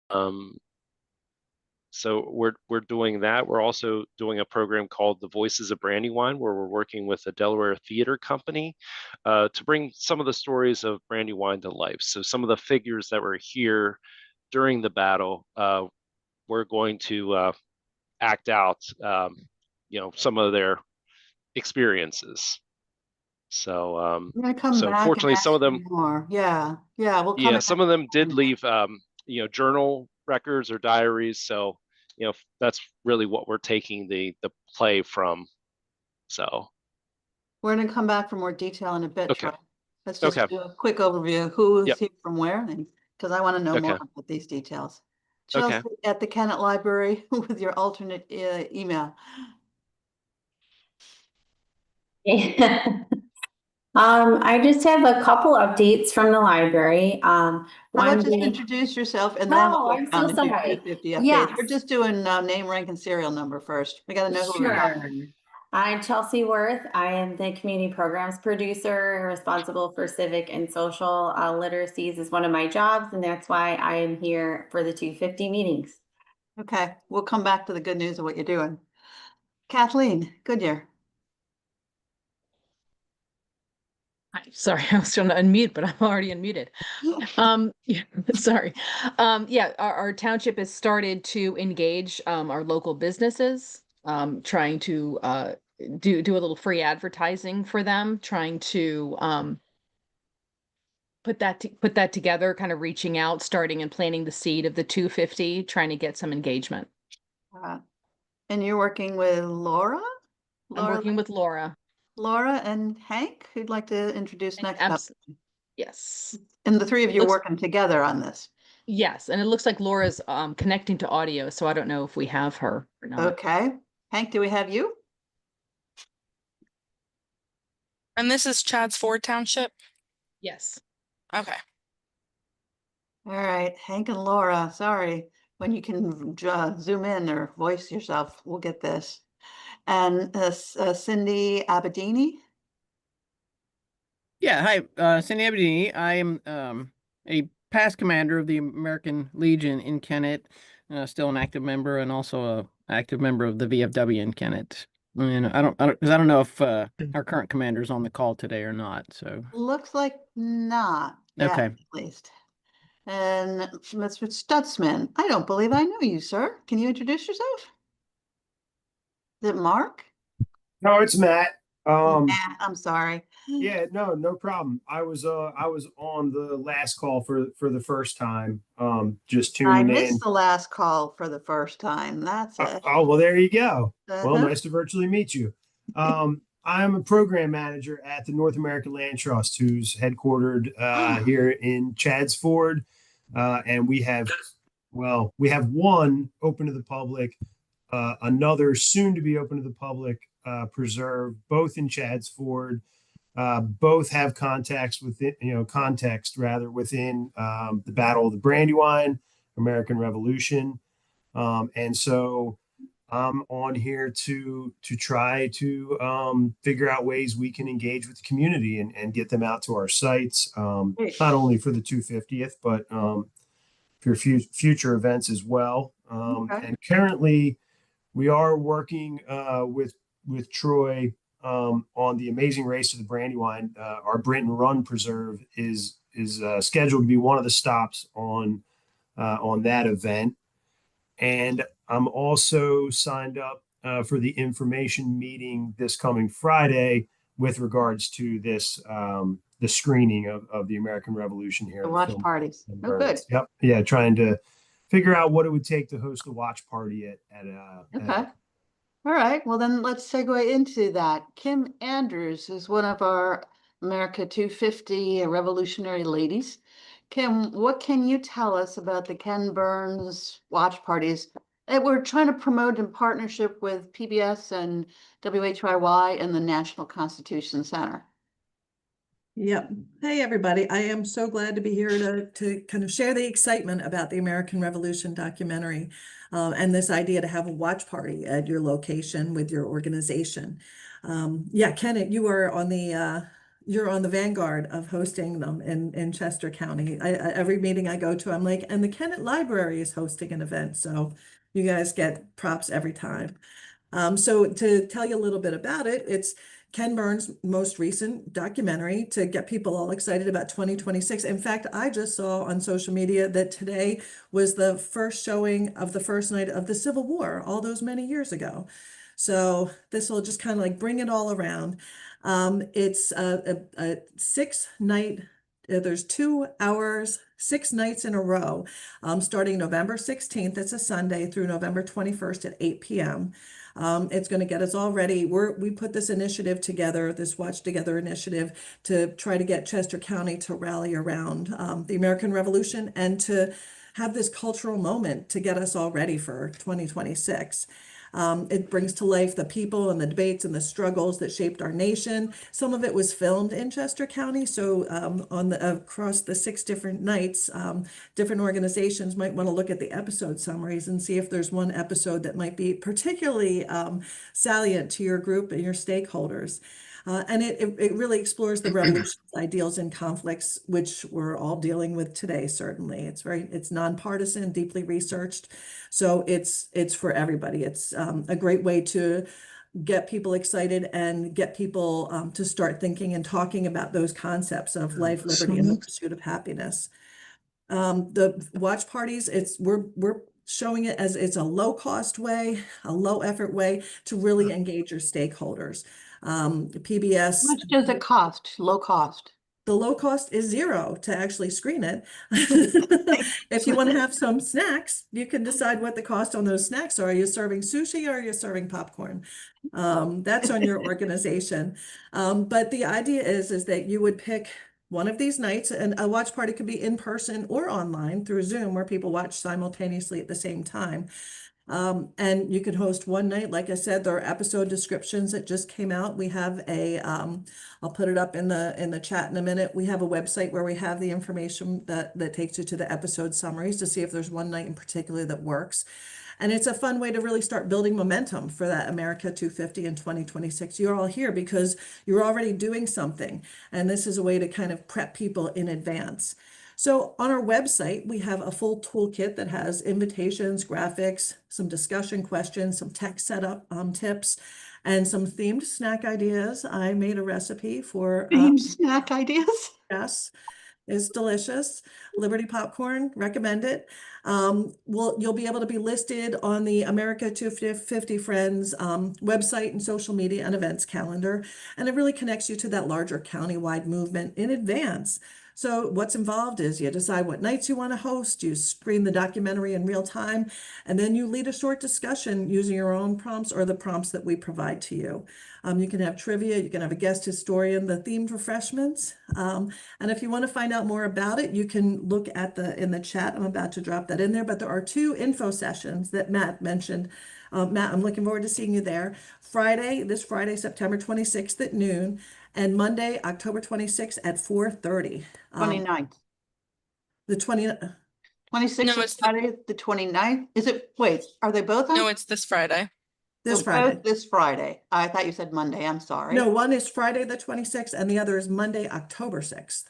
Um, so we're doing that. We're also doing a program called the Voices of Brandywine, where we're working with a Delaware theater company to bring some of the stories of Brandywine to life. So some of the figures that were here during the battle, we're going to act out, some of their experiences. So, I'm gonna come so back and fortunately, some ask of you them, more. Yeah, yeah, we'll come yeah, back. some of them did leave, journal records or diaries. So, that's really what we're taking the play from. So, We're gonna come back for more detail in a bit, okay, Troy. Let's just okay, do a quick overview of who is yep, here from where, and because I want to know more okay, about these details. Chelsea okay. at the Kennett Library with your alternate email. I just have a couple updates from the library. How One about just being, introduce yourself and then oh, we'll go I'm down so to do sorry. 250 updates. Yes, We're just doing name, rank, and serial number first. We got to know who we're talking. sure. I'm Chelsea Worth. I am the community programs producer responsible for civic and social literacies is one of my jobs, and that's why I am here for the 250 meetings. Okay, we'll come back to the good news of what you're doing. Kathleen Goodyear. Hi, sorry, I was trying to unmute, but I'm already unmuted. Yeah, sorry. Yeah, our township has started to engage our local businesses, trying to do a little free advertising for them, trying to put that together, kind of reaching out, starting and planting the seed of the 250, trying to get some engagement. And you're working with Laura? I'm working with Laura. Laura and Hank, who'd like to introduce next up. Yes. And the three of you working together on this. Yes, and it looks like Laura's connecting to audio, so I don't know if we have her or not. Okay. Hank, do we have you? And this is Chad's Ford Township? Yes. Okay. All right, Hank and Laura, sorry. When you can zoom in or voice yourself, we'll get this. And Cindy Abadini? Yeah, hi, Cindy Abedini. I am a past commander of the American Legion in Kennett, still an active member, and also a active member of the VFW in Kennett. And because I don't know if our current commander is on the call today or not. So Looks like not. okay, At least. And Mr. Stutzman, I don't believe I know you, sir. Can you introduce yourself? Is it Mark? No, it's Matt. Matt, I'm sorry. Yeah, no problem. I was on the last call for the first time. Just I tuning missed in. the last call for the first time. That's it. Oh, well, there you go. Well, Uh-huh. nice to virtually meet you. I'm a program manager at the North American Land Trust, who's headquartered here in Chad's Ford, and we have one open to the public, another soon to be open to the public preserve, both in Chad's Ford. Both have context within the Battle of the Brandywine, American Revolution, and so I'm on here to try to figure out ways we can engage with the community and get them out to our sites, not only for the 250th, but for future events as well. Okay. And currently, we are working with Troy on the Amazing Race to the Brandywine. Our Brinton Run Preserve is scheduled to be one of the stops on that event, and I'm also signed up for the information meeting this coming Friday with regards to this the screening of the American Revolution here. The watch parties. Oh, good. Yep. Yeah, trying to figure out what it would take to host a watch party at Okay. All right. Well, then let's segue into that. Kim Andrews is one of our America 250 revolutionary ladies. Kim, what can you tell us about the Ken Burns watch parties that we're trying to promote in partnership with PBS and WHYY and the National Constitution Center? Yep. Hey, everybody. I am so glad to be here to kind of share the excitement about the American Revolution documentary and this idea to have a watch party at your location with your organization. Yeah, Kenneth, you are on the you're on the vanguard of hosting them in Chester County. Every meeting I go to, I'm like, and the Kennett Library is hosting an event. So you guys get props every time. So to tell you a little bit about it, it's Ken Burns' most recent documentary to get people all excited about 2026. In fact, I just saw on social media that today was the first showing of the first night of the Civil War, all those many years ago. So this will just kind of like bring it all around. It's a 6 night, there's 2 hours, 6 nights in a row, starting November 16th, it's a Sunday, through November 21st at 8 p.m. It's going to get us all ready. We put this initiative together, this Watch Together initiative, to try to get Chester County to rally around the American Revolution and to have this cultural moment to get us all ready for 2026. It brings to life the people and the debates and the struggles that shaped our nation. Some of it was filmed in Chester County, so across the 6 different nights, different organizations might want to look at the episode summaries and see if there's one episode that might be particularly salient to your group and your stakeholders. And it really explores the revolution's ideals and conflicts, which we're all dealing with today, certainly. It's nonpartisan, deeply researched. So it's for everybody. It's a great way to get people excited and get people to start thinking and talking about those concepts of life, liberty, and the pursuit of happiness. The watch parties, we're showing it as it's a low cost way, a low effort way to really engage your stakeholders. PBS. How much does it cost? Low cost. The low cost is 0 to actually screen it. If you want to have some snacks, you can decide what the cost on those snacks are. Are you serving sushi or are you serving popcorn? That's on your organization. But the idea is that you would pick one of these nights, and a watch party could be in person or online through Zoom, where people watch simultaneously at the same time. And you can host one night. Like I said, there are episode descriptions that just came out. We have I'll put it up in the chat in a minute. We have a website where we have the information that takes you to the episode summaries to see if there's one night in particular that works. And it's a fun way to really start building momentum for that America 250 in 2026. You're all here because you're already doing something. And this is a way to kind of prep people in advance. So on our website, we have a full toolkit that has invitations, graphics, some discussion questions, some tech setup tips, and some themed snack ideas. I made a recipe for Themed snack ideas. Yes, it's delicious. Liberty popcorn, recommend it. You'll be able to be listed on the America 250 Friends website and social media and events calendar, and it really connects you to that larger countywide movement in advance. So what's involved is you decide what nights you want to host, you screen the documentary in real time, and then you lead a short discussion using your own prompts or the prompts that we provide to you. You can have trivia, you can have a guest historian, the themed refreshments. And if you want to find out more about it, you can look at in the chat. I'm about to drop that in there, but there are 2 info sessions that Matt mentioned. Matt, I'm looking forward to seeing you there. This Friday, September 26th at noon, and Monday, October 26th at 4:30. 29th. The 26th No, is it's Friday, the 29th. Is it, wait, are they both on? No, it's this Friday. this Oh, Friday. both this Friday. I thought you said Monday. I'm sorry. No, one is Friday the 26th and the other is Monday, October 6th.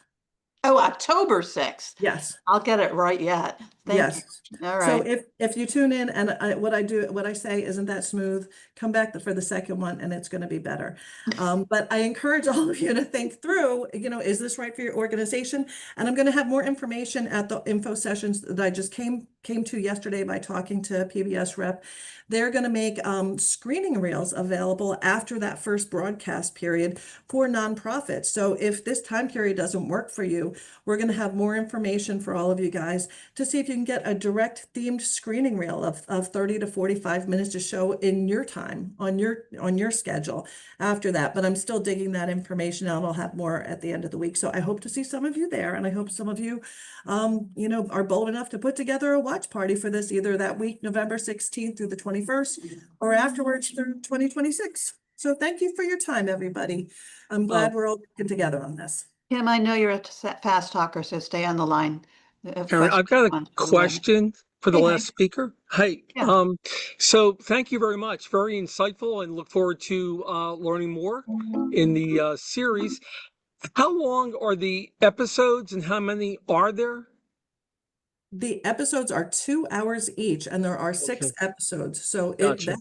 Oh, October 6th. Yes. I'll get it right yet. Thank Yes. you. All So right. if you tune in and what I say isn't that smooth, come back for the second one and it's going to be better. But I encourage all of you to think through, is this right for your organization? And I'm going to have more information at the info sessions that I just came to yesterday by talking to a PBS rep. They're going to make screening reels available after that first broadcast period for nonprofits. So if this time period doesn't work for you, we're going to have more information for all of you guys to see if you can get a direct themed screening reel of 30 to 45 minutes to show in your time on your schedule after that. But I'm still digging that information out. I'll have more at the end of the week. So I hope to see some of you there. And I hope some of you, are bold enough to put together a watch party for this, either that week, November 16th through the 21st, or afterwards through 2026. So thank you for your time, everybody. I'm glad we're all working together on this. Kim, I know you're a fast talker, so stay on the line. Karen, I've got a question for the Hey, last speaker. Hey, Yeah. so thank you very much. Very insightful, and look forward to learning more in the series. How long are the episodes and how many are there? The episodes are 2 hours each, and there are six Okay, episodes. So gotcha.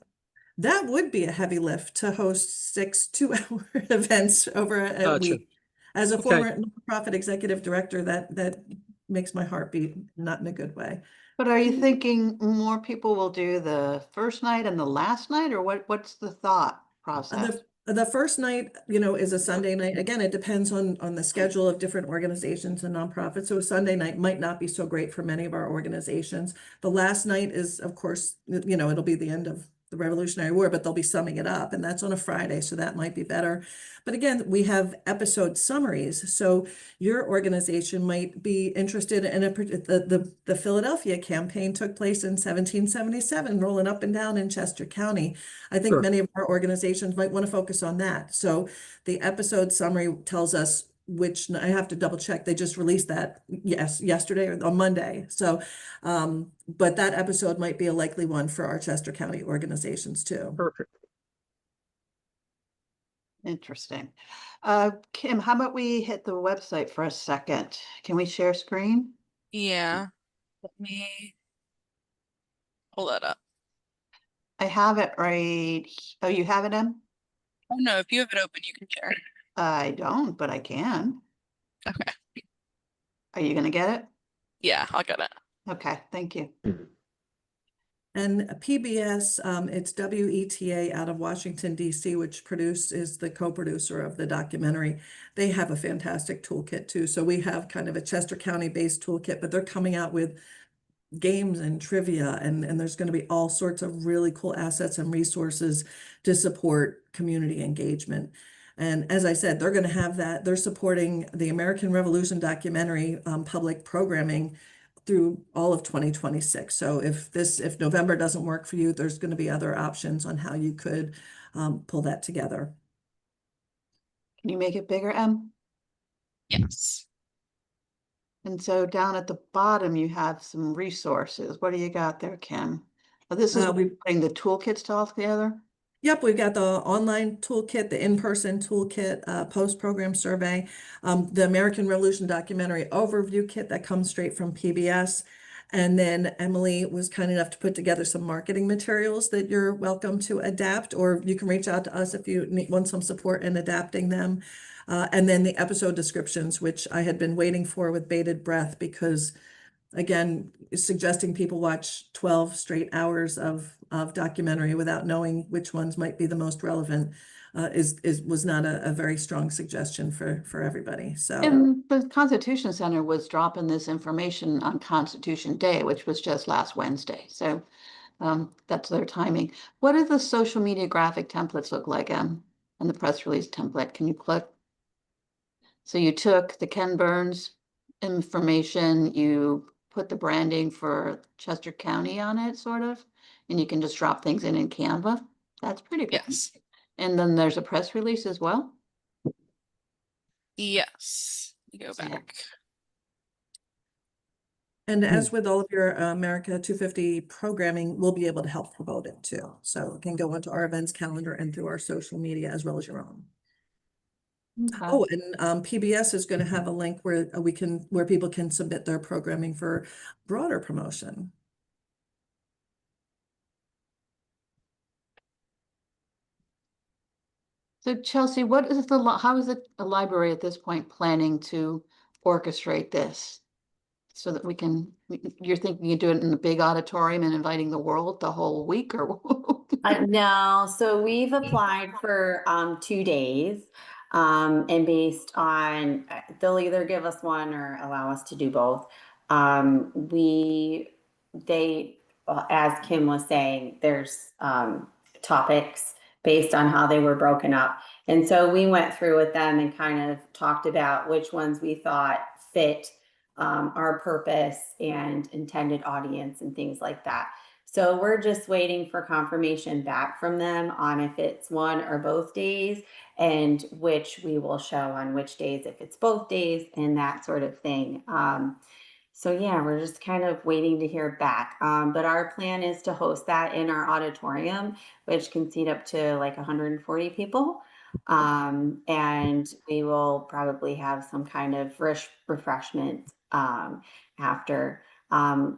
that would be a heavy lift to host six 2 hour events over a Gotcha. week. As a Okay. former nonprofit executive director, that makes my heart beat, not in a good way. But are you thinking more people will do the first night and the last night, or what's the thought process? The first night, you know, is a Sunday night. Again, it depends on the schedule of different organizations and nonprofits. So a Sunday night might not be so great for many of our organizations. The last night is, of course, you know, it'll be the end of the Revolutionary War, but they'll be summing it up, and that's on a Friday, so that might be better. But again, we have episode summaries. So your organization might be interested in the Philadelphia campaign took place in 1777, rolling up and down in Chester County. I think Sure. many of our organizations might want to focus on that. So the episode summary tells us which, I have to double check. They just released that, yes, yesterday or on Monday. So, but that episode might be a likely one for our Chester County organizations too. Perfect. Interesting. Kim, how about we hit the website for a second? Can we share screen? Yeah. Let me pull that up. I have it right. Oh, you have it, Em? Oh no, if you have it open, you can share. I don't, but I can. Okay. Are you gonna get it? Yeah, I'll get it. Okay, thank you. And PBS, it's WETA out of Washington, D.C., which is the co-producer of the documentary. They have a fantastic toolkit too. So we have kind of a Chester County-based toolkit, but they're coming out with games and trivia, and there's going to be all sorts of really cool assets and resources to support community engagement. And as I said, they're going to have that. They're supporting the American Revolution documentary public programming through all of 2026. So if November doesn't work for you, there's going to be other options on how you could pull that together. Can you make it bigger, Em? Yes. And so down at the bottom, you have some resources. What do you got there, Kim? Oh, this is We putting the toolkits to all together? Yep, we've got the online toolkit, the in-person toolkit, post-program survey, the American Revolution documentary overview kit that comes straight from PBS. And then Emily was kind enough to put together some marketing materials that you're welcome to adapt, or you can reach out to us if you want some support in adapting them. And then the episode descriptions, which I had been waiting for with bated breath because again, suggesting people watch 12 straight hours of documentary without knowing which ones might be the most relevant was not a very strong suggestion for everybody. So And the Constitution Center was dropping this information on Constitution Day, which was just last Wednesday. So that's their timing. What do the social media graphic templates look like, and the press release template? Can you click? So you took the Ken Burns information, you put the branding for Chester County on it, sort of, and you can just drop things in Canva. That's pretty good. Yes. And then there's a press release as well. Yes. You go back. and as with all of your America 250 programming, we'll be able to help promote it too. So it can go onto our events calendar and through our social media as well as your own. Okay. Oh, and PBS is going to have a link where where people can submit their programming for broader promotion. So Chelsea, how is the library at this point planning to orchestrate this? So that you're thinking you do it in a big auditorium and inviting the world the whole week, or? No, so we've applied for 2 days. And based on, they'll either give us one or allow us to do both. As Kim was saying, there's topics based on how they were broken up. And so we went through with them and kind of talked about which ones we thought fit our purpose and intended audience and things like that. So we're just waiting for confirmation back from them on if it's one or both days and which we will show on which days, if it's both days and that sort of thing. So yeah, we're just kind of waiting to hear back. But our plan is to host that in our auditorium, which can seat up to like 140 people. And we will probably have some kind of refreshment after.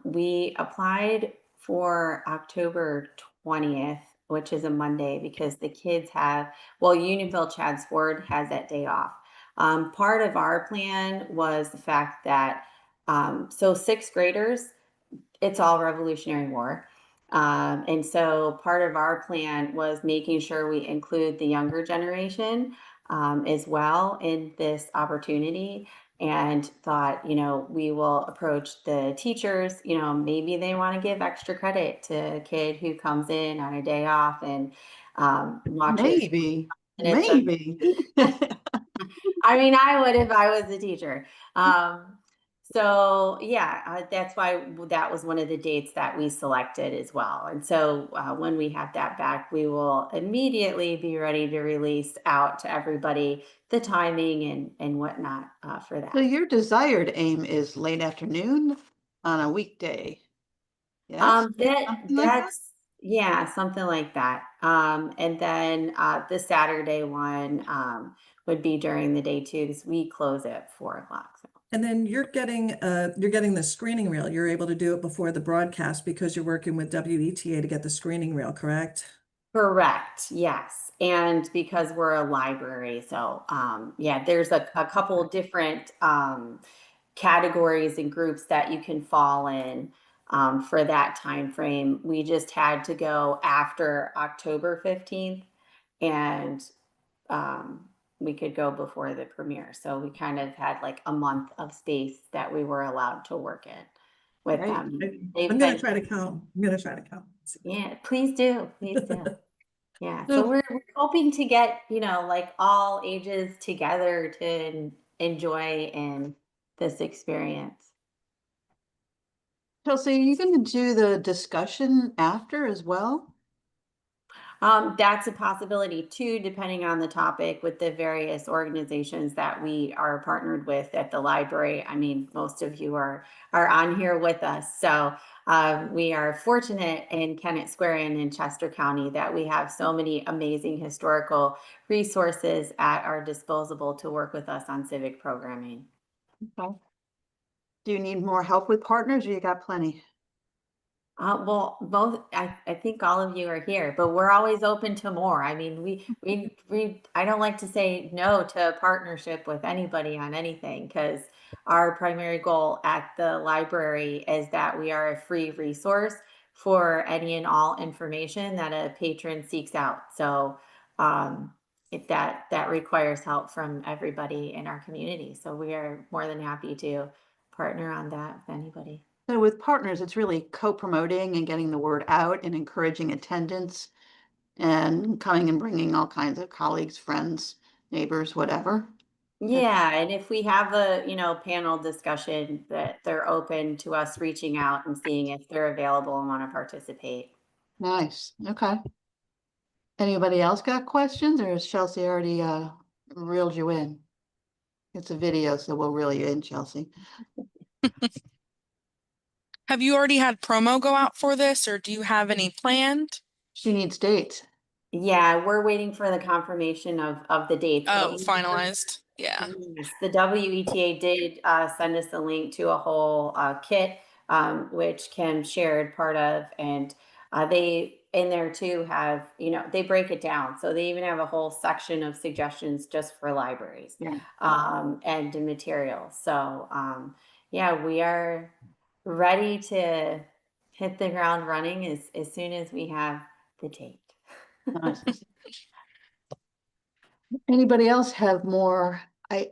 We applied for October 20th, which is a Monday, because the kids have, well, Unionville Chadds Ford has that day off. Part of our plan was the fact that, so sixth graders, it's all Revolutionary War. And so part of our plan was making sure we include the younger generation as well in this opportunity, and thought, we will approach the teachers, maybe they want to give extra credit to a kid who comes in on a day off and watches Maybe, minutes of maybe. I mean, I would if I was a teacher. So yeah, that's why that was one of the dates that we selected as well. And so when we have that back, we will immediately be ready to release out to everybody the timing and whatnot for that. So your desired aim is late afternoon on a weekday? Yes? Something like that? That's yeah, something like that. And then the Saturday one would be during the day too, because we close at 4 o'clock. So. And then you're getting the screening reel. You're able to do it before the broadcast because you're working with WETA to get the screening reel, correct? Correct. Yes. And because we're a library, so yeah, there's a couple different categories and groups that you can fall in for that time frame. We just had to go after October 15th, and we could go before the premiere. So we kind of had like a month of space that we were allowed to work in with Right. them. I'm gonna try to count. I'm gonna try to count. Yeah, please do. Please do. Yeah. So So we're hoping to get, like all ages together to enjoy in this experience. Chelsea, are you going to do the discussion after as well? That's a possibility too, depending on the topic with the various organizations that we are partnered with at the library. I mean, most of you are on here with us. So we are fortunate in Kennett Square and in Chester County that we have so many amazing historical resources at our disposal to work with us on civic programming. Okay. Do you need more help with partners or you got plenty? Well, both, I think all of you are here, but we're always open to more. I mean, I don't like to say no to a partnership with anybody on anything, because our primary goal at the library is that we are a free resource for any and all information that a patron seeks out. So, if that requires help from everybody in our community. So we are more than happy to partner on that with anybody. So with partners, it's really co-promoting and getting the word out and encouraging attendance and coming and bringing all kinds of colleagues, friends, neighbors, whatever. Yeah, and if we have a, panel discussion, that they're open to us reaching out and seeing if they're available and want to participate. Nice. Okay. Anybody else got questions, or has Chelsea already reeled you in? It's a video, so we'll reel you in, Chelsea. Have you already had promo go out for this, or do you have any planned? She needs dates. Yeah, we're waiting for the confirmation of the dates. Oh, But finalized. Yeah. yes, the WETA did send us a link to a whole kit, which Kim shared part of, and they in there too have, they break it down. So they even have a whole section of suggestions just for libraries, Yeah. and the materials. So yeah, we are ready to hit the ground running as soon as we have the date. Nice. Anybody else have more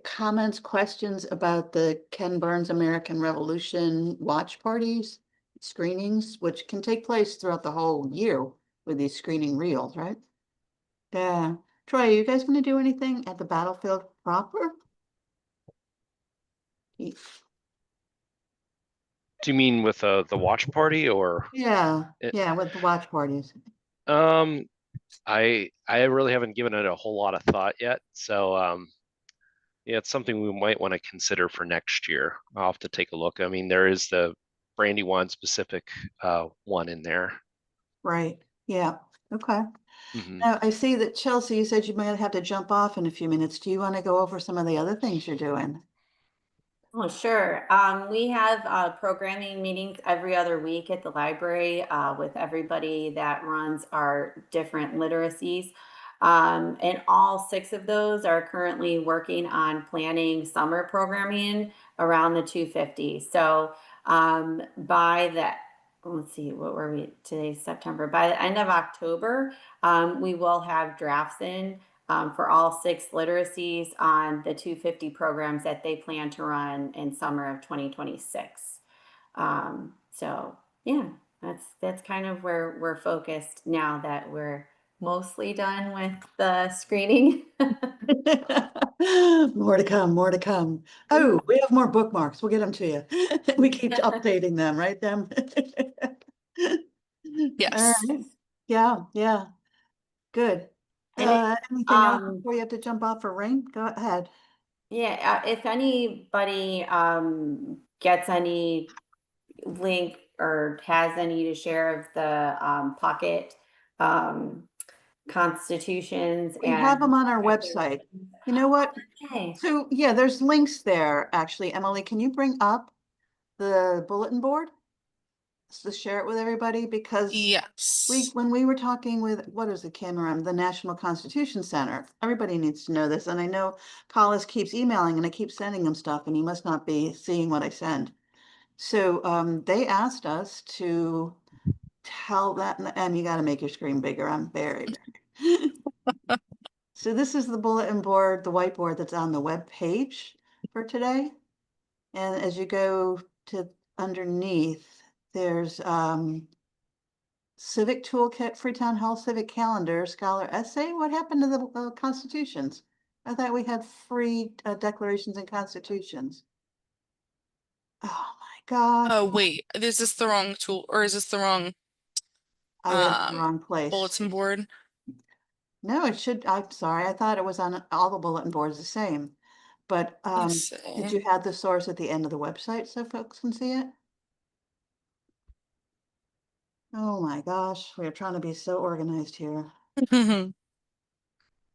comments, questions about the Ken Burns American Revolution watch parties, screenings, which can take place throughout the whole year with these screening reels, right? Yeah. Troy, are you guys going to do anything at the battlefield proper? Do you mean with the watch party or? Yeah, yeah, with the watch parties. I really haven't given it a whole lot of thought yet. So yeah, it's something we might want to consider for next year. I'll have to take a look. I mean, there is the Brandywine specific one in there. Right. Yeah. Okay. Mhm. Now, I see that Chelsea, you said you might have to jump off in a few minutes. Do you want to go over some of the other things you're doing? Oh, sure. We have programming meetings every other week at the library with everybody that runs our different literacies. And all 6 of those are currently working on planning summer programming around the 250. So by the, let's see, what were we, today's September. By the end of October, we will have drafts in for all 6 literacies on the 250 programs that they plan to run in summer of 2026. So yeah, that's kind of where we're focused now that we're mostly done with the screening. More to come, more to come. Oh, we have more bookmarks. We'll get them to you. We keep updating them, right, Dem? All Yes. right. Yeah, yeah. Good. Hey, Anything else before you have to jump off for rain? Go ahead. yeah, if anybody gets any link or has any to share of the pocket um, constitutions We have and them on our website. You know what? okay. So, yeah, there's links there, actually. Emily, can you bring up the bulletin board to share it with everybody? Because Yes. when we were talking with, what is the camera, the National Constitution Center, everybody needs to know this. And I know Collis keeps emailing and I keep sending him stuff and he must not be seeing what I send. So they asked us to tell that, and you got to make your screen bigger. I'm very, very. So this is the bulletin board, the whiteboard that's on the web page for today. And as you go to underneath, there's Civic Toolkit, Freetown Hall Civic Calendar, Scholar Essay. What happened to the constitutions? I thought we had free declarations and constitutions. Oh my gosh, Oh, wait, is this the wrong tool or is this the wrong I went to the um wrong place. bulletin board? No, it should, I'm sorry, I thought it was on all the bulletin boards the same. But Let's did see. you have the source at the end of the website so folks can see it? Oh my gosh, we are trying to be so organized here.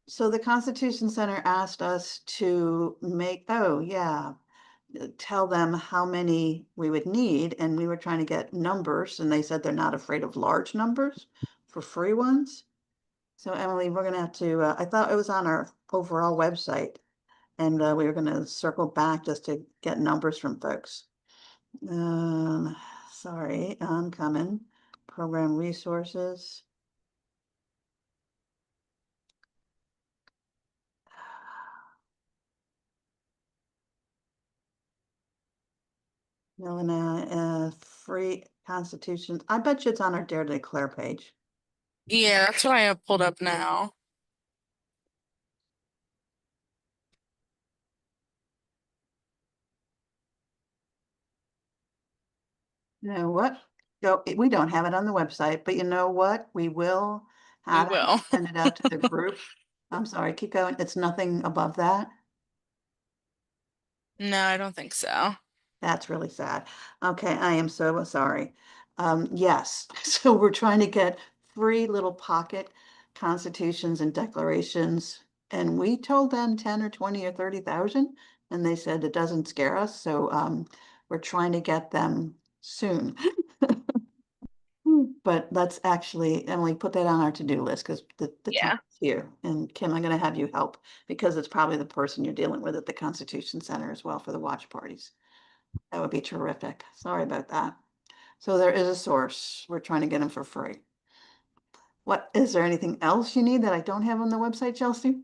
So the Constitution Center asked us to make, oh yeah, tell them how many we would need, and we were trying to get numbers, and they said they're not afraid of large numbers for free ones. So Emily, we're gonna have to, I thought it was on our overall website, and we were gonna circle back just to get numbers from folks. Um, sorry, I'm coming. Program resources. Melana, free constitution. I bet you it's on our Dare to Declare page. Yeah, that's what I have pulled up now. You know what? Go, we don't have it on the website, but you know what? We will We have it, will. send it out to the group. I'm sorry, keep going. It's nothing above that. No, I don't think so. That's really sad. Okay, I am so sorry. Yes, so we're trying to get free little pocket constitutions and declarations. And we told them 10 or 20 or 30,000, and they said it doesn't scare us. So we're trying to get them soon. But let's actually, Emily, put that on our to-do list because the time Yeah. is here. And Kim, I'm going to have you help because it's probably the person you're dealing with at the Constitution Center as well for the watch parties. That would be terrific. Sorry about that. So there is a source. We're trying to get them for free. What, is there anything else you need that I don't have on the website, Chelsea?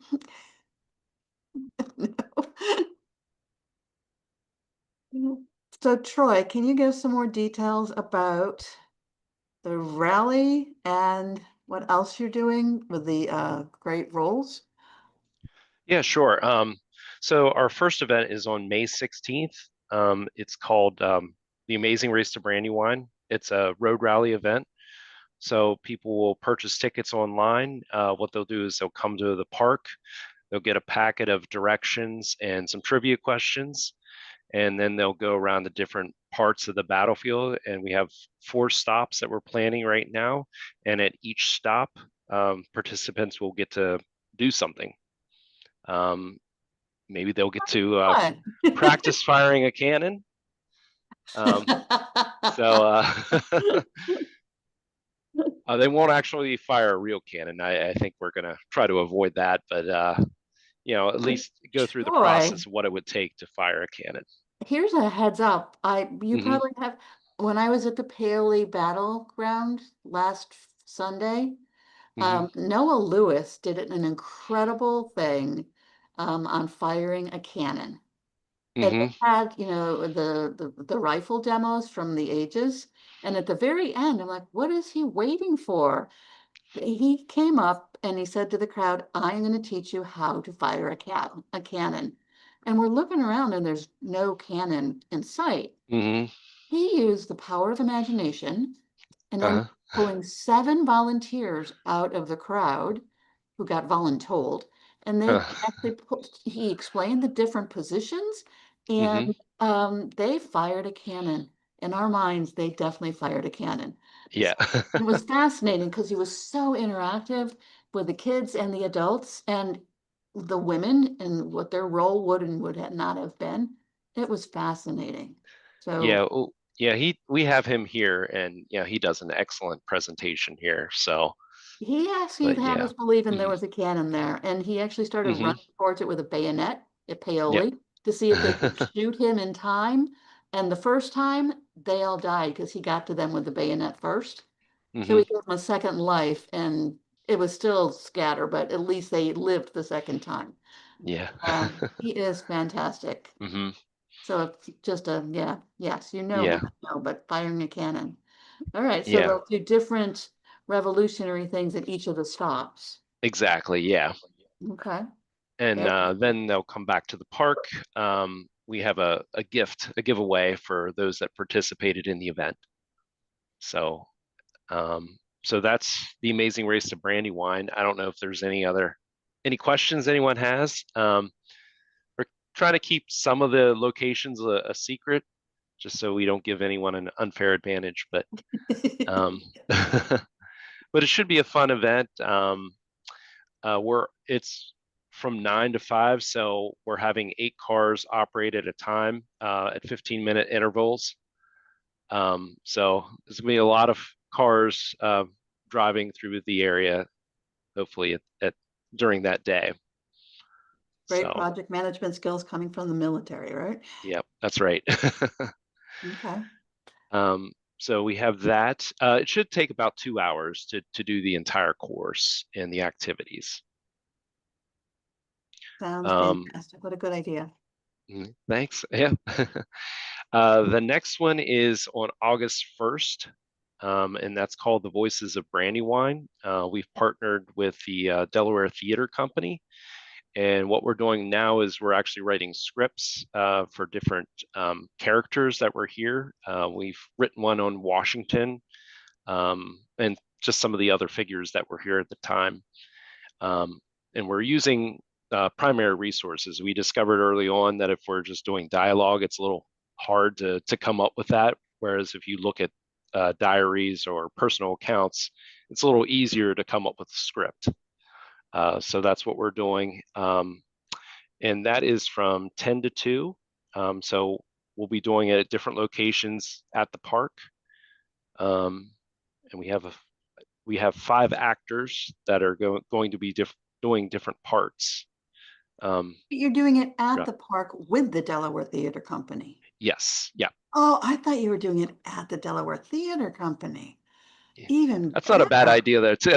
No. So Troy, can you give some more details about the rally and what else you're doing with the great rolls? Yeah, sure. So our first event is on May 16th. It's called the Amazing Race to Brandywine. It's a road rally event. So people will purchase tickets online. What they'll do is they'll come to the park. They'll get a packet of directions and some trivia questions, and then they'll go around the different parts of the battlefield. And we have 4 stops that we're planning right now. And at each stop, participants will get to do something. Maybe they'll get to Fun. practice firing a cannon. So they won't actually fire a real cannon. I think we're going to try to avoid that, but at least go through the Troy, process of what it would take to fire a cannon. here's a heads up. You Hmm. probably have, when I was at the Paoli Battleground last Sunday, Hmm. Noah Lewis did an incredible thing on firing a cannon. And Hmm. it had, the rifle demos from the ages. And at the very end, I'm like, what is he waiting for? He came up and he said to the crowd, I'm going to teach you how to fire a cannon. And we're looking around and there's no cannon in sight. Hmm. He used the power of imagination and then Uh-huh. pulling 7 volunteers out of the crowd who got voluntold. And they actually he explained the different positions Hmm. and they fired a cannon. In our minds, they definitely fired a cannon. Yeah. It was fascinating because he was so interactive with the kids and the adults and the women and what their role would and would not have been. It was fascinating. So Yeah. Oh, yeah. We have him here, and he does an excellent presentation here. So, he asked you but to have yeah. us believing there Hmm. was a cannon there, and he actually started Hmm. running towards it with a bayonet at Yep. Paoli to see if they could shoot him in time. And the first time, they all died because he got to them with the bayonet first. So Hmm. he gave them a second life, and it was still scatter, but at least they lived the second time. Yeah. He is fantastic. Hmm. So it's just yeah, yes, we Yeah. know, but firing a cannon. All right, so Yeah. they'll do different revolutionary things at each of the stops. Exactly. Yeah. Okay. And Very then they'll come back to the park. We have a giveaway for those that participated in the event. So, so that's the Amazing Race to Brandywine. I don't know if there's any questions anyone has. We're trying to keep some of the locations a secret, just so we don't give anyone an unfair advantage. But um, but it should be a fun event. It's from 9 to 5, so we're having 8 cars operate at a time at 15-minute intervals. So there's gonna be a lot of cars driving through the area, hopefully at during that day. great So project management skills coming from the military, right? yeah, that's right. Okay. So we have that. It should take about 2 hours to do the entire course and the activities. Sounds Um, fantastic. What a good idea. Thanks. Yeah. The next one is on August 1st, and that's called The Voices of Brandywine. We've partnered with the Delaware Theater Company, and what we're doing now is we're actually writing scripts for different characters that were here. We've written one on Washington, and just some of the other figures that were here at the time. And we're using primary resources. We discovered early on that if we're just doing dialogue, it's a little hard to come up with that. Whereas if you look at diaries or personal accounts, it's a little easier to come up with a script. So that's what we're doing. And that is from 10 to 2. So we'll be doing it at different locations at the park. And we have 5 actors that are going to be doing different parts. You're doing it at Yeah. the park with the Delaware Theater Company. Yes. Yeah. Oh, I thought you were doing it at the Delaware Theater Company. Yeah. Even That's not a bad better. idea there too.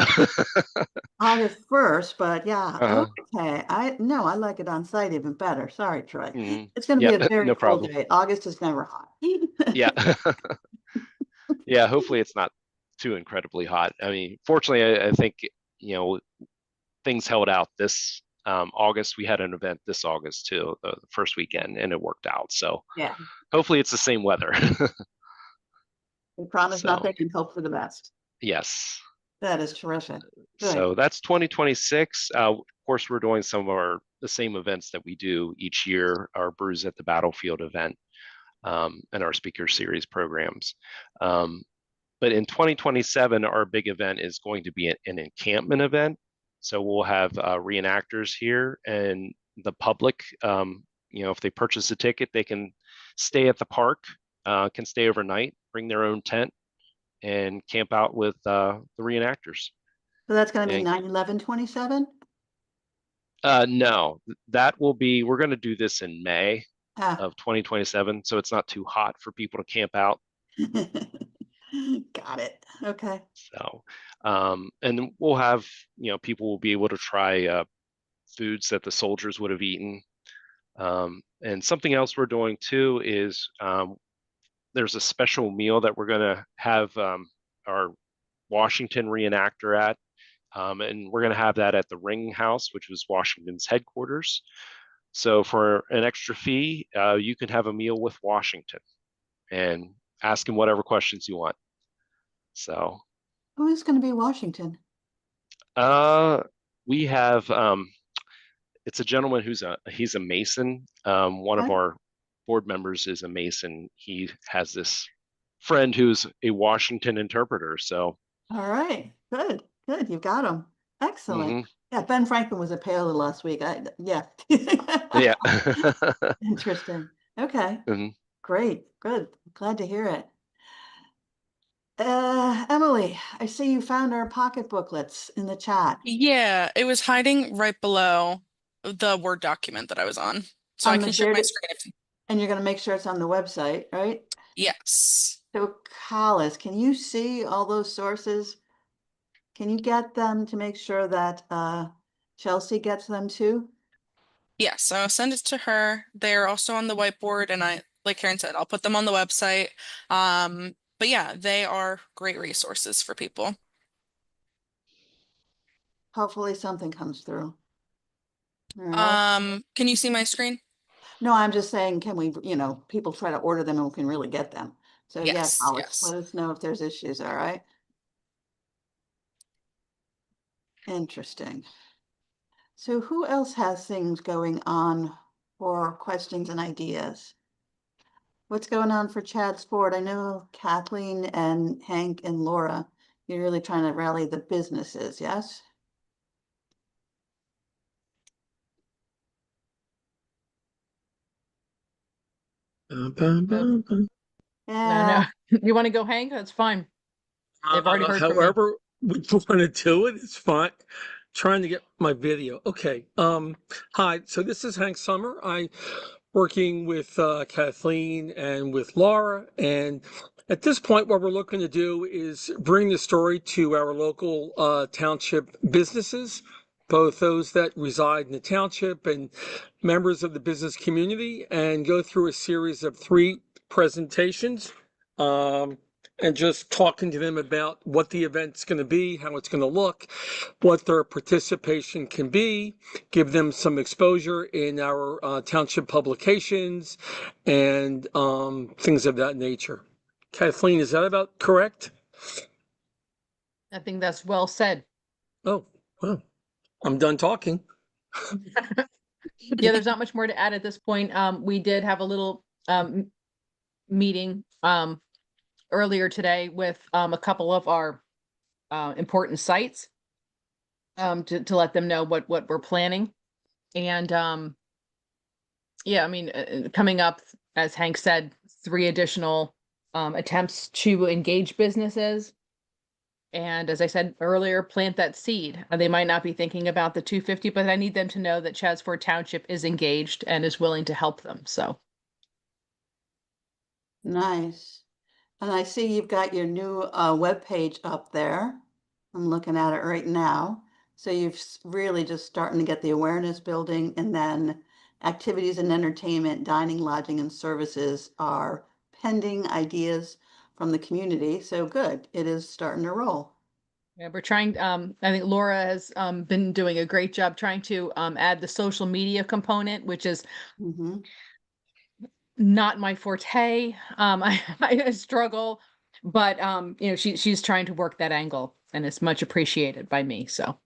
August 1st, but yeah, Uh-huh. okay. I like it on site even better. Sorry, Troy. Hmm. It's going to Yeah. be a very No cold problem. day. August is never hot. Yeah. Yeah. Hopefully it's not too incredibly hot. I mean, fortunately, I think things held out this August. We had an event this August too, the first weekend, and it worked out. So Yeah, hopefully it's the same weather. we promise So nothing and hope for the best. yes. That is terrific. Good. So that's 2026. Of course, we're doing some of the same events that we do each year, our Brews at the Battlefield event, and our speaker series programs. But in 2027, our big event is going to be an encampment event. So we'll have reenactors here, and the public, if they purchase a ticket, they can stay at the park, can stay overnight, bring their own tent, and camp out with the reenactors. So that's going to be And 9/11/27? no, we're going to do this in May Ah, of 2027, so it's not too hot for people to camp out. got it. Okay. So, and we'll have, people will be able to try foods that the soldiers would have eaten. And something else we're doing too is there's a special meal that we're going to have our Washington reenactor at. And we're going to have that at the Ring House, which was Washington's headquarters. So for an extra fee, you can have a meal with Washington and ask him whatever questions you want. So Who's going to be Washington? we have it's a gentleman he's a Mason. One of Okay. our board members is a Mason. He has this friend who's a Washington interpreter. So All right. Good. Good. You got him. Excellent. mhm. Yeah, Ben Franklin was a paler last week. Yeah. Yeah. Interesting. Okay. Mhm. Great. Good. Glad to hear it. Emily, I see you found our pocket booklets in the chat. Yeah, it was hiding right below the Word document that I was on. So I On the can share my shared, screen if and you're going to make sure it's on the website, right? yes. So, Collis, can you see all those sources? Can you get them to make sure that Chelsea gets them too? Yes, I'll send it to her. They're also on the whiteboard, and like Karen said, I'll put them on the website. But yeah, they are great resources for people. Hopefully something comes through. All right. Can you see my screen? No, I'm just saying, can we, people try to order them and we can really get them. So yeah, Yes, Alex, yes. let us know if there's issues, all right? Interesting. So who else has things going on for questions and ideas? What's going on for Chad's Ford? I know Kathleen and Hank and Laura, you're really trying to rally the businesses, yes? No, Yeah, you want to go, Hank? That's fine. They've already heard from me. However we want to do it, it's fine. Trying to get my video. Okay. Hi. So this is Hank Summer. I working with Kathleen and with Laura. And at this point, what we're looking to do is bring the story to our local township businesses, both those that reside in the township and members of the business community, and go through a series of 3 presentations. And just talking to them about what the event's going to be, how it's going to look, what their participation can be, give them some exposure in our township publications and things of that nature. Kathleen, is that about correct? I think that's well said. Oh, well, I'm done talking. Yeah, there's not much more to add at this point. We did have a little meeting earlier today with a couple of our important sites to let them know what we're planning. And yeah, I mean, coming up, as Hank said, 3 additional attempts to engage businesses. And as I said earlier, plant that seed. They might not be thinking about the 250, but I need them to know that Chadds Ford Township is engaged and is willing to help them. So nice. And I see you've got your new webpage up there. I'm looking at it right now. So you've really just starting to get the awareness building, and then activities and entertainment, dining, lodging, and services are pending ideas from the community. So good, it is starting to roll. yeah, we're trying. I think Laura has been doing a great job trying to add the social media component, which is Mhm. not my forte. I struggle, but she's trying to work that angle, and it's much appreciated by me. So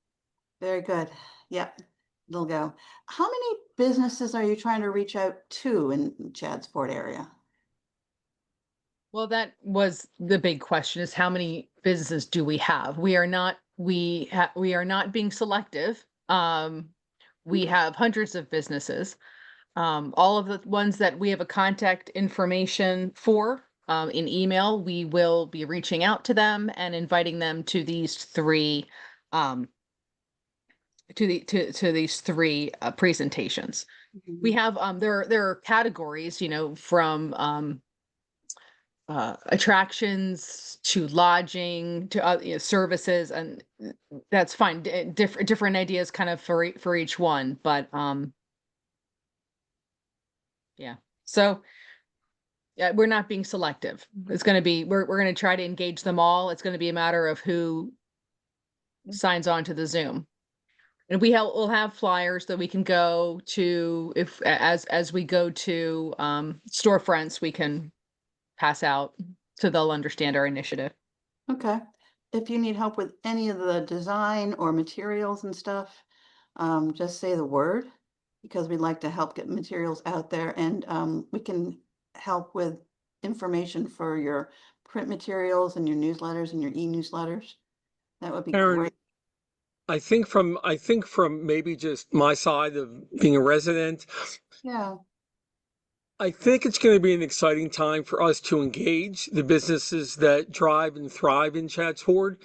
Very good. Yep, it'll go. How many businesses are you trying to reach out to in Chadds Ford area? Well, that was the big question, is how many businesses do we have? We are not we are not being selective. We have hundreds of businesses. All of the ones that we have a contact information for in email, we will be reaching out to them and inviting them to these three um, to these three presentations. We have there are categories, you know, from attractions to lodging to you know, services, and that's fine. Different ideas kind of for each one, but yeah. So yeah, we're not being selective. It's going to be we're going to try to engage them all. It's going to be a matter of who signs on to the Zoom. And we'll have flyers that we can go to if as we go to storefronts, we can pass out so they'll understand our initiative. Okay. If you need help with any of the design or materials and stuff, just say the word, because we'd like to help get materials out there, and we can help with information for your print materials and your newsletters and your e-newsletters. That would be Aaron, great. I think from maybe just my side of being a resident, Yeah. I think it's going to be an exciting time for us to engage the businesses that drive and thrive in Chadds Ford,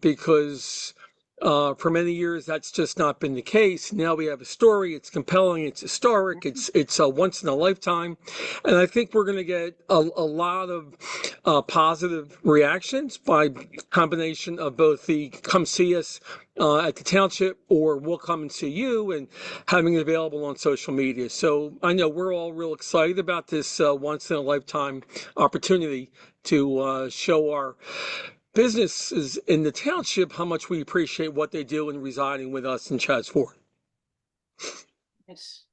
because for many years that's just not been the case. Now we have a story. It's compelling. It's historic. It's a once in a lifetime, and I think we're going to get a lot of positive reactions by combination of both the come see us at the township, or we'll come and see you, and having it available on social media. So I know we're all real excited about this once in a lifetime opportunity to show our businesses in the township how much we appreciate what they do in residing with us in Chadds Ford. Yes.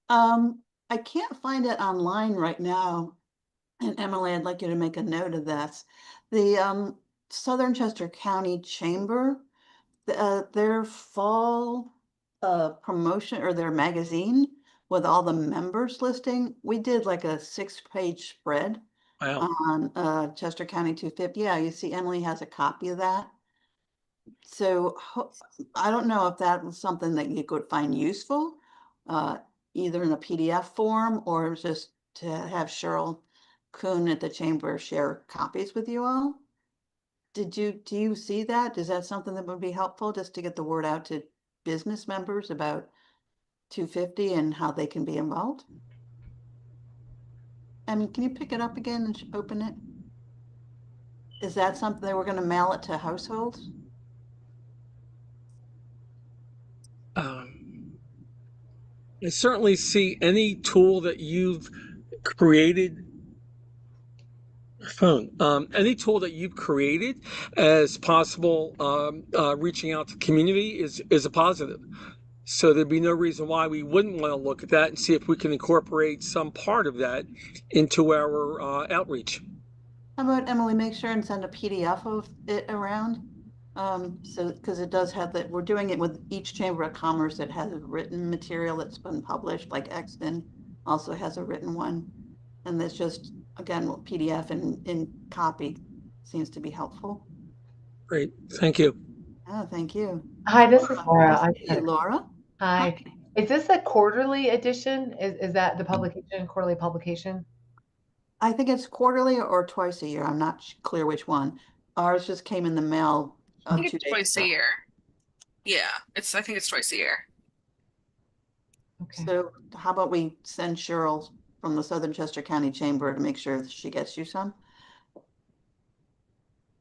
I can't find it online right now. And Emily, I'd like you to make a note of this. The Southern Chester County Chamber, their fall promotion or their magazine with all the members listing, we did like a 6-page spread Wow. on Chester County 250. Yeah, you see Emily has a copy of that. So I don't know if that was something that you could find useful, uh, either in a PDF form or just to have Cheryl Kuhn at the chamber share copies with you all. Do you see that? Is that something that would be helpful just to get the word out to business members about 250 and how they can be involved? Can you pick it up again and open it? Is that something they were going to mail it to households? I certainly see any tool that you've created any tool that you've created as possible reaching out to community is a positive. So there'd be no reason why we wouldn't want to look at that and see if we can incorporate some part of that into our outreach. How about Emily, make sure and send a PDF of it around? So, because it does have that, we're doing it with each Chamber of Commerce that has a written material that's been published, like Exton also has a written one. And that's just, again, PDF and in copy seems to be helpful. Great, thank you. Oh, thank you. Hi, this is Laura. Nice to meet you, Laura. Hi. Is this a quarterly edition? Is that the publication, quarterly publication? I think it's quarterly or twice a year. I'm not clear which one. Ours just came in the mail I think 2 it's days twice ago. a year. Yeah, I think it's twice a year. Okay. So how about we send Cheryl from the Southern Chester County Chamber to make sure that she gets you some?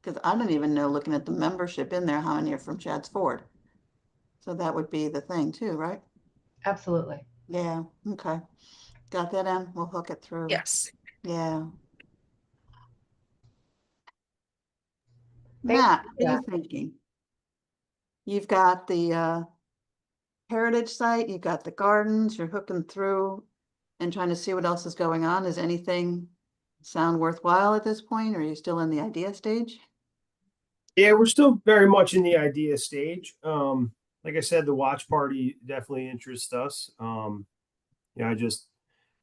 Because I don't even know, looking at the membership in there, how many are from Chadds Ford. So that would be the thing too, right? Absolutely. Yeah, okay. Got that in? We'll hook it through. Yes. Yeah. Thanks Matt, for what are you that. thinking? You've got the heritage site, you've got the gardens, you're hooking through and trying to see what else is going on. Is anything sound worthwhile at this point, or are you still in the idea stage? Yeah, we're still very much in the idea stage. Like I said, the watch party definitely interests us. You know,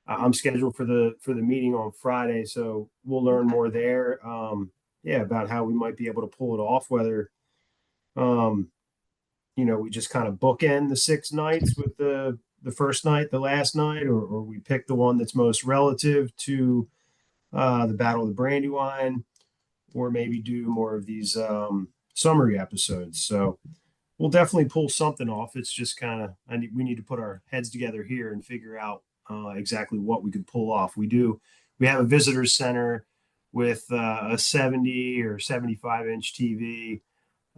I'm scheduled for the meeting on Friday, so we'll learn more there. Yeah, about how we might be able to pull it off, whether we just kind of bookend the 6 nights with the first night, the last night, or we pick the one that's most relative to the Battle of the Brandywine, or maybe do more of these summary episodes. So we'll definitely pull something off. It's just kind of we need to put our heads together here and figure out exactly what we could pull off. We have a visitors center with a 70 or 75-inch TV.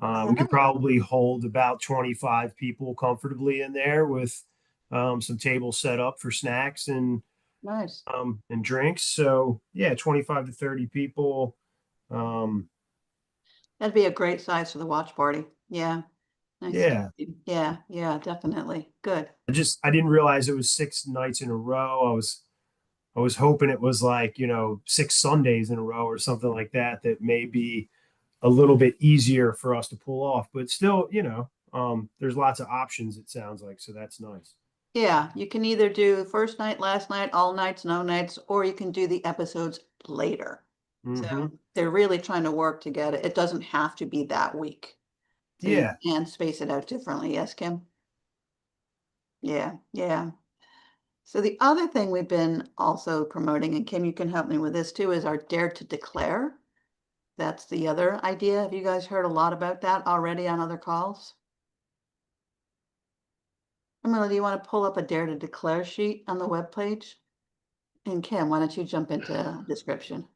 We could probably hold about 25 people comfortably in there with some tables set up for snacks Nice. and drinks. So yeah, 25 to 30 people. That'd be a great size for the watch party. Yeah. Nice. Yeah, Yeah, yeah, definitely. Good. I didn't realize it was 6 nights in a row. I was hoping it was like, 6 Sundays in a row or something like that, that may be a little bit easier for us to pull off, but still, there's lots of options, it sounds like. So that's nice. Yeah, you can either do first night, last night, all nights, no nights, or you can do the episodes later. Hmm. So they're really trying to work together. It doesn't have to be that week. So you Yeah. can space it out differently. Yes, Kim? Yeah, yeah. So the other thing we've been also promoting, and Kim, you can help me with this too, is our Dare to Declare. That's the other idea. Have you guys heard a lot about that already on other calls? Emily, do you want to pull up a Dare to Declare sheet on the webpage? And Kim, why don't you jump into description?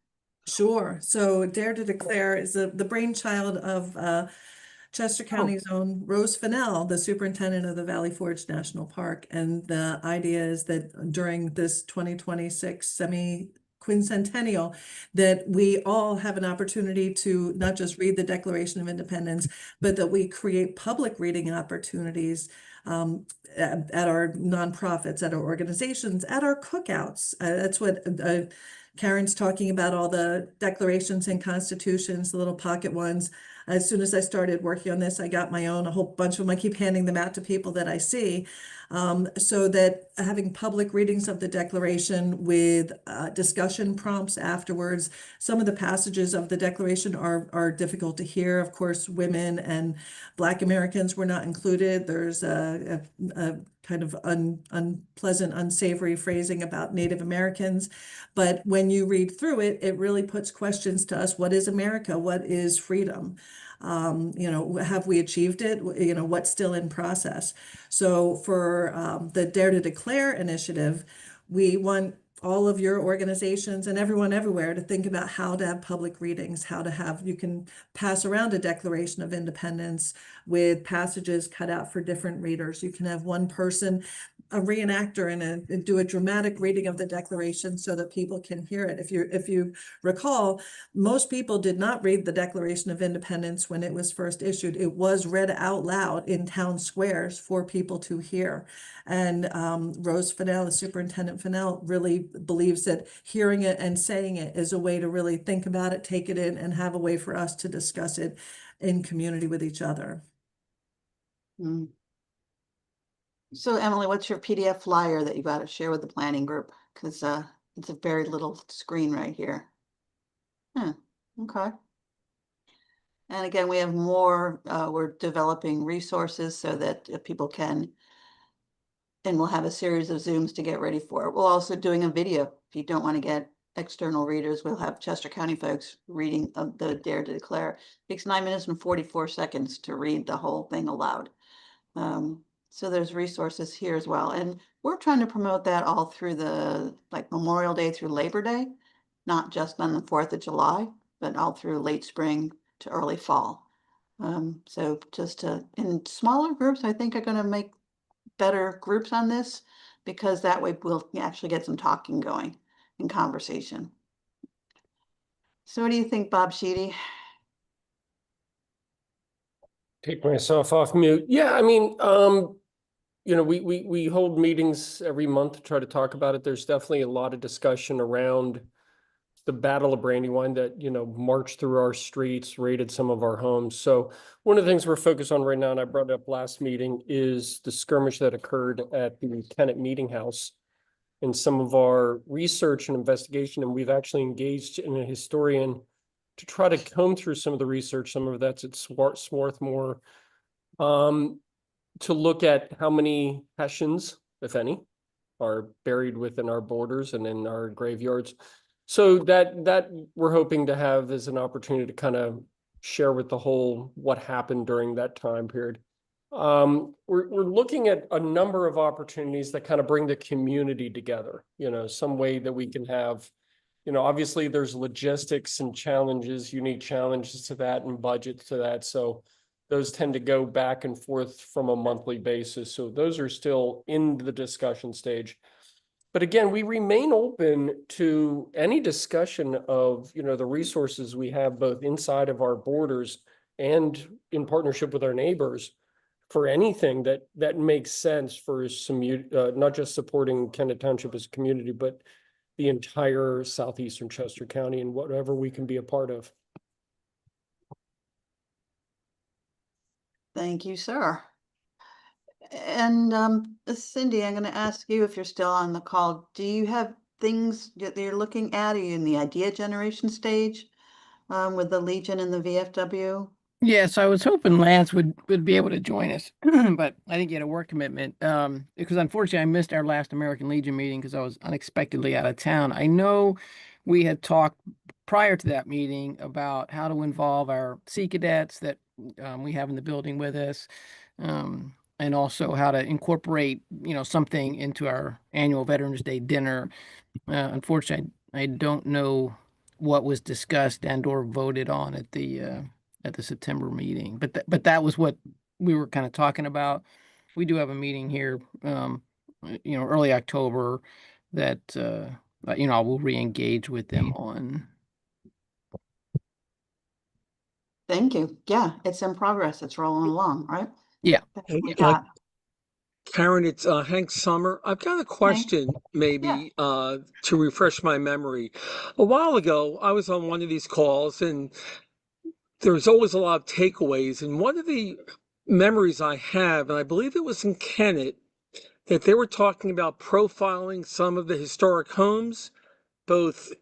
Sure. So Dare to Declare is the brainchild of Chester County's own Rose Fennell, the superintendent of the Valley Forge National Park. And the idea is that during this 2026 quincentennial, that we all have an opportunity to not just read the Declaration of Independence, but that we create public reading opportunities at our nonprofits, at our organizations, at our cookouts. That's what Karen's talking about, all the declarations and constitutions, the little pocket ones. As soon as I started working on this, I got my own, a whole bunch of them. I keep handing them out to people that I see. So that having public readings of the Declaration with discussion prompts afterwards. Some of the passages of the Declaration are difficult to hear. Of course, women and Black Americans were not included. There's a kind of unpleasant, unsavory phrasing about Native Americans. But when you read through it, it really puts questions to us. What is America? What is freedom? Have we achieved it? What's still in process? So for the Dare to Declare initiative, we want all of your organizations and everyone everywhere to think about how to have public readings, you can pass around a Declaration of Independence with passages cut out for different readers. You can have one person, a reenactor, and do a dramatic reading of the Declaration so that people can hear it. If you recall, most people did not read the Declaration of Independence when it was first issued. It was read out loud in town squares for people to hear. And Rose Fennell, the Superintendent Fennell, really believes that hearing it and saying it is a way to really think about it, take it in, and have a way for us to discuss it in community with each other. Mm. So Emily, what's your PDF flyer that you got to share with the planning group? Because it's a very little screen right here. Okay. And again, we have more, we're developing resources so that people can, and we'll have a series of Zooms to get ready for it. We're also doing a video. If you don't want to get external readers, we'll have Chester County folks reading of the Dare to Declare. It takes 9 minutes and 44 seconds to read the whole thing aloud. So there's resources here as well. And we're trying to promote that all through like Memorial Day through Labor Day, not just on the 4th of July, but all through late spring to early fall. So in smaller groups, I think are going to make better groups on this, because that way we'll actually get some talking going and conversation. So what do you think, Bob Sheedy? Take myself off mute. Yeah, I mean, we hold meetings every month to try to talk about it. There's definitely a lot of discussion around the Battle of Brandywine that, marched through our streets, raided some of our homes. So one of the things we're focused on right now, and I brought it up last meeting, is the skirmish that occurred at the Kennett Meeting House in some of our research and investigation, and we've actually engaged in a historian to try to comb through some of the research. Some of that's at Swarthmore, to look at how many Hessians, if any, are buried within our borders and in our graveyards. So that we're hoping to have as an opportunity to kind of share with the whole what happened during that time period. We're looking at a number of opportunities that kind of bring the community together, some way that we can have, obviously there's logistics and challenges, unique challenges to that and budgets to that. So those tend to go back and forth from a monthly basis. So those are still in the discussion stage. But again, we remain open to any discussion of, the resources we have both inside of our borders and in partnership with our neighbors for anything that makes sense for some, not just supporting Kennett Township as a community, but the entire southeastern Chester County and whatever we can be a part of. Thank you, sir. And Cindy, I'm going to ask you if you're still on the call. Do you have things that you're looking at? Are you in the idea generation stage with the Legion and the VFW? Yes, I was hoping Lance would be able to join us, but I think he had a work commitment. Because unfortunately I missed our last American Legion meeting because I was unexpectedly out of town. I know we had talked prior to that meeting about how to involve our Sea Cadets that we have in the building with us, and also how to incorporate, something into our annual Veterans Day dinner. Unfortunately, I don't know what was discussed and or voted on at the September meeting, but that was what we were kind of talking about. We do have a meeting here, early October that I will re-engage with them on. Thank you. Yeah, it's in progress. It's rolling along, right? Yeah. That's what we got. Karen, it's Hank Summer. I've got a question, maybe, to refresh my memory. A while ago, I was on one of these calls, and there's always a lot of takeaways. And one of the memories I have, and I believe it was in Kennett, that they were talking about profiling some of the historic homes, both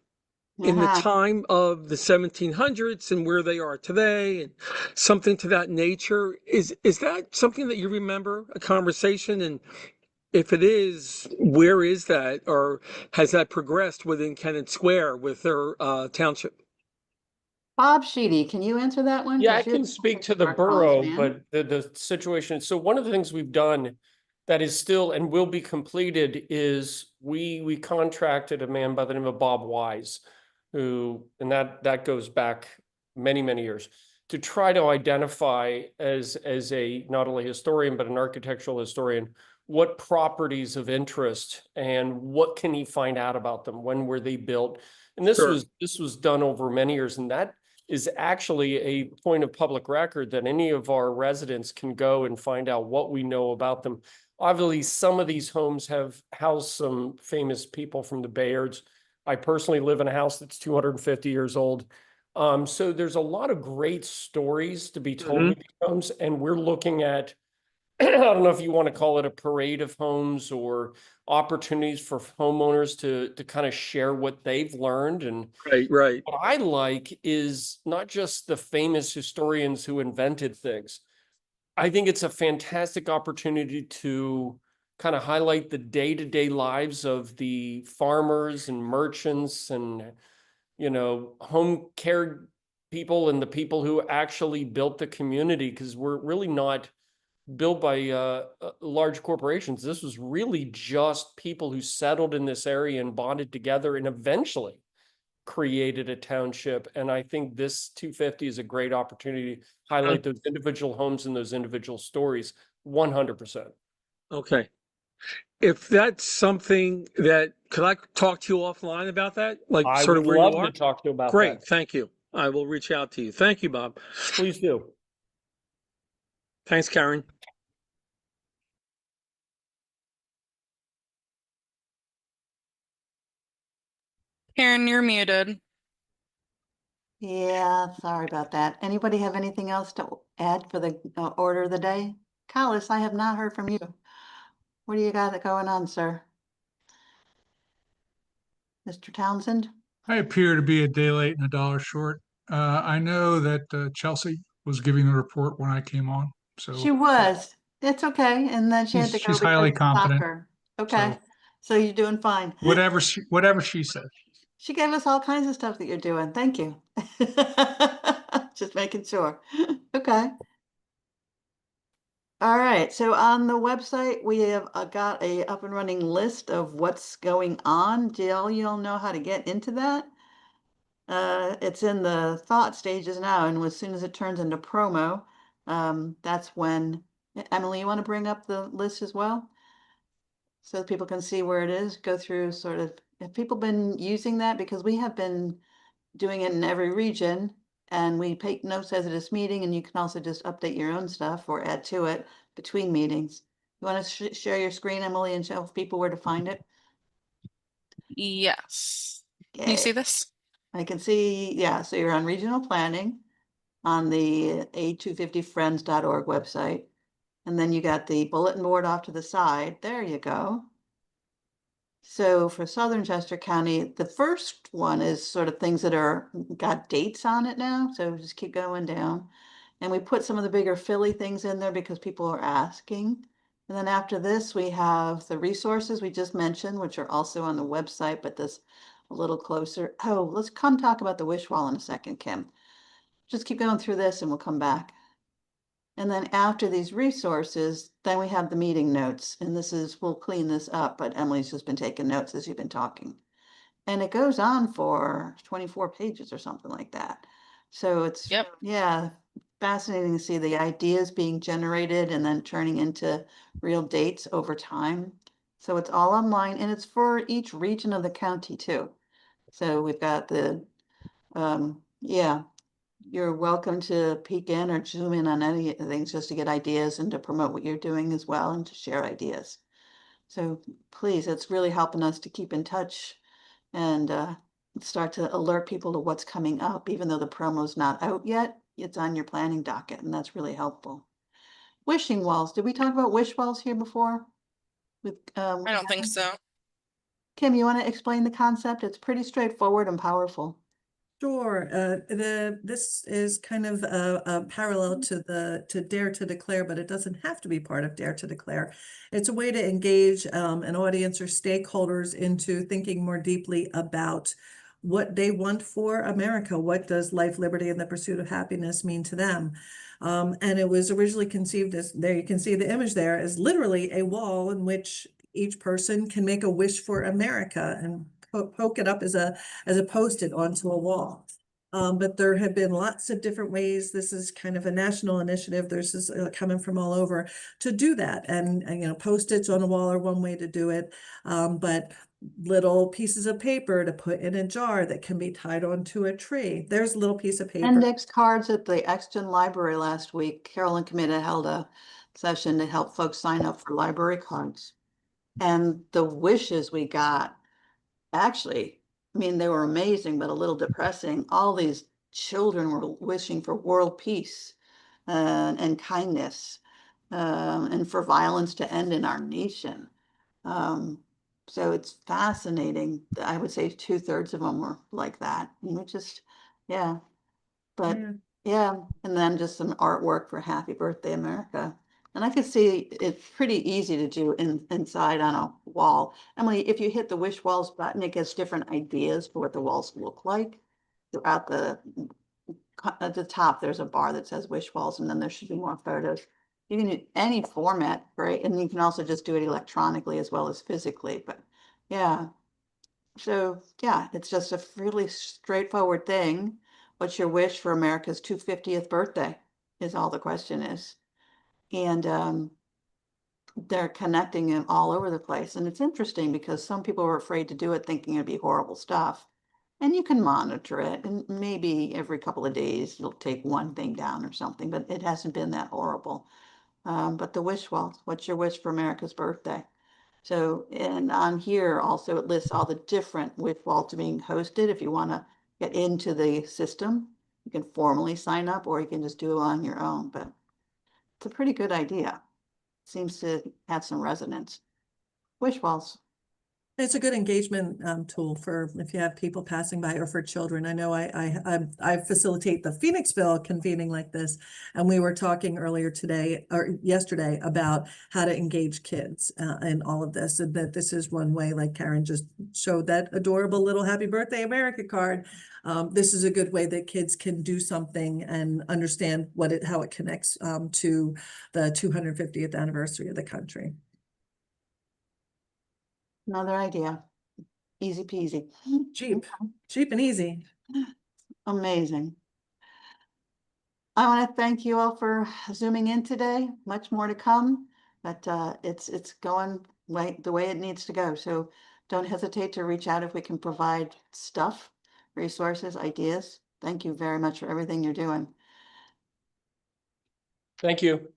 in the time of the 1700s and where they are today, and something to that nature. Is that something that you remember, a conversation? And if it is, where is that, or has that progressed within Kennett Square with their township? Bob Sheedy, can you answer that one? Yeah, I 'Cause you're can speak to the historic homes, borough, man. but the situation. So one of the things we've done that is still and will be completed is we contracted a man by the name of Bob Wise, who, and that goes back many years, to try to identify as a not only historian but an architectural historian, what properties of interest and what can he find out about them, when were they built. And this was done over many years, and that is actually a point of public record that any of our residents can go and find out what we know about them. Obviously, some of these homes have housed some famous people from the Bayards. I personally live in a house that's 250 years old. So there's a lot of great stories to be told with these homes, and we're looking at, I don't know if you want to call it a parade of homes or opportunities for homeowners to kind of share what they've learned. And Right. what I like is not just the famous historians who invented things. I think it's a fantastic opportunity to kind of highlight the day-to-day lives of the farmers and merchants and, home care people and the people who actually built the community, because we're really not built by large corporations. This was really just people who settled in this area and bonded together and eventually created a township. And I think this 250 is a great opportunity to highlight those individual homes and those individual stories. 100%. Okay. If that's something that, could I talk to you offline about that? Like I sort would of where you love are? to talk to you about Great. that. Thank you. I will reach out to you. Thank you, Bob. Please do. Thanks, Karen. Karen, you're muted. Yeah, sorry about that. Anybody have anything else to add for the order of the day? Collis, I have not heard from you. What do you got going on, sir? Mr. Townsend? I appear to be a day late and a dollar short. I know that Chelsea was giving the report when I came on, She so was. It's okay. And then she had to go she's because highly of competent. soccer. Okay. So So you're doing fine. whatever she said. She gave us all kinds of stuff that you're doing. Thank you. Just making sure. Okay. All right. So on the website, we have got a up and running list of what's going on. Do y'all know how to get into that? It's in the thought stages now, and as soon as it turns into promo, that's when, Emily, you want to bring up the list as well? So that people can see where it is, go through sort of, have people been using that? Because we have been doing it in every region, and we take notes as it is meeting, and you can also just update your own stuff or add to it between meetings. You want to share your screen, Emily, and show people where to find it? Yes. Can you Okay. see this? I can see, yeah, so you're on regional planning on the A250friends.org website. And then you got the bulletin board off to the side. There you go. So for Southern Chester County, the first one is sort of things that are got dates on it now. So just keep going down. And we put some of the bigger Philly things in there because people are asking. And then after this, we have the resources we just mentioned, which are also on the website, but this a little closer. Oh, let's come talk about the wish wall in a second, Kim. Just keep going through this and we'll come back. And then after these resources, then we have the meeting notes. And this is, we'll clean this up, but Emily's just been taking notes as you've been talking. And it goes on for 24 pages or something like that. So it's, Yep. yeah, fascinating to see the ideas being generated and then turning into real dates over time. So it's all online and it's for each region of the county too. So we've got the, yeah, you're welcome to peek in or zoom in on any things just to get ideas and to promote what you're doing as well and to share ideas. So please, it's really helping us to keep in touch and start to alert people to what's coming up, even though the promo's not out yet. It's on your planning docket, and that's really helpful. Wishing walls. Did we talk about wish walls here before? With I don't think so. Kim, you want to explain the concept? It's pretty straightforward and powerful. Sure. This is kind of a parallel to Dare to Declare, but it doesn't have to be part of Dare to Declare. It's a way to engage an audience or stakeholders into thinking more deeply about what they want for America. What does life, liberty, and the pursuit of happiness mean to them? And it was originally conceived as, there you can see the image there, as literally a wall in which each person can make a wish for America and poke it up as a Post-it onto a wall. But there have been lots of different ways. This is kind of a national initiative. There's this coming from all over to do that. And you know, Post-its on a wall are one way to do it. But little pieces of paper to put in a jar that can be tied onto a tree. There's a little piece of paper. Index cards at the Exton Library last week. Carolyn Committee held a session to help folks sign up for library cards. And the wishes we got, actually, I mean, they were amazing, but a little depressing. All these children were wishing for world peace and kindness and for violence to end in our nation. So it's fascinating. I would say 2/3 of them were like that. You know, just, yeah. But Yeah. yeah, and then just some artwork for Happy Birthday America. And I could see it's pretty easy to do inside on a wall. Emily, if you hit the wish walls button, it gets different ideas for what the walls look like. Throughout at the top, there's a bar that says wish walls, and then there should be more photos. You can do any format, right? And you can also just do it electronically as well as physically. But yeah, so yeah, it's just a really straightforward thing. What's your wish for America's 250th birthday is all the question is. And they're connecting it all over the place. And it's interesting because some people were afraid to do it thinking it'd be horrible stuff. And you can monitor it and maybe every couple of days you'll take one thing down or something, but it hasn't been that horrible. But the wish wall, what's your wish for America's birthday? So, and on here also it lists all the different wish walls being hosted. If you want to get into the system, you can formally sign up or you can just do it on your own. But it's a pretty good idea. Seems to have some resonance. Wish walls. It's a good engagement tool for if you have people passing by or for children. I know I facilitate the Phoenixville convening like this, and we were talking earlier today or yesterday about how to engage kids in all of this, and that this is one way, like Karen just showed that adorable little Happy Birthday America card. This is a good way that kids can do something and understand how it connects to the 250th anniversary of the country. Another idea. Easy peasy. Cheap and easy. Amazing. I want to thank you all for zooming in today. Much more to come, but it's going the way it needs to go. So don't hesitate to reach out if we can provide stuff, resources, ideas. Thank you very much for everything you're doing. Thank you.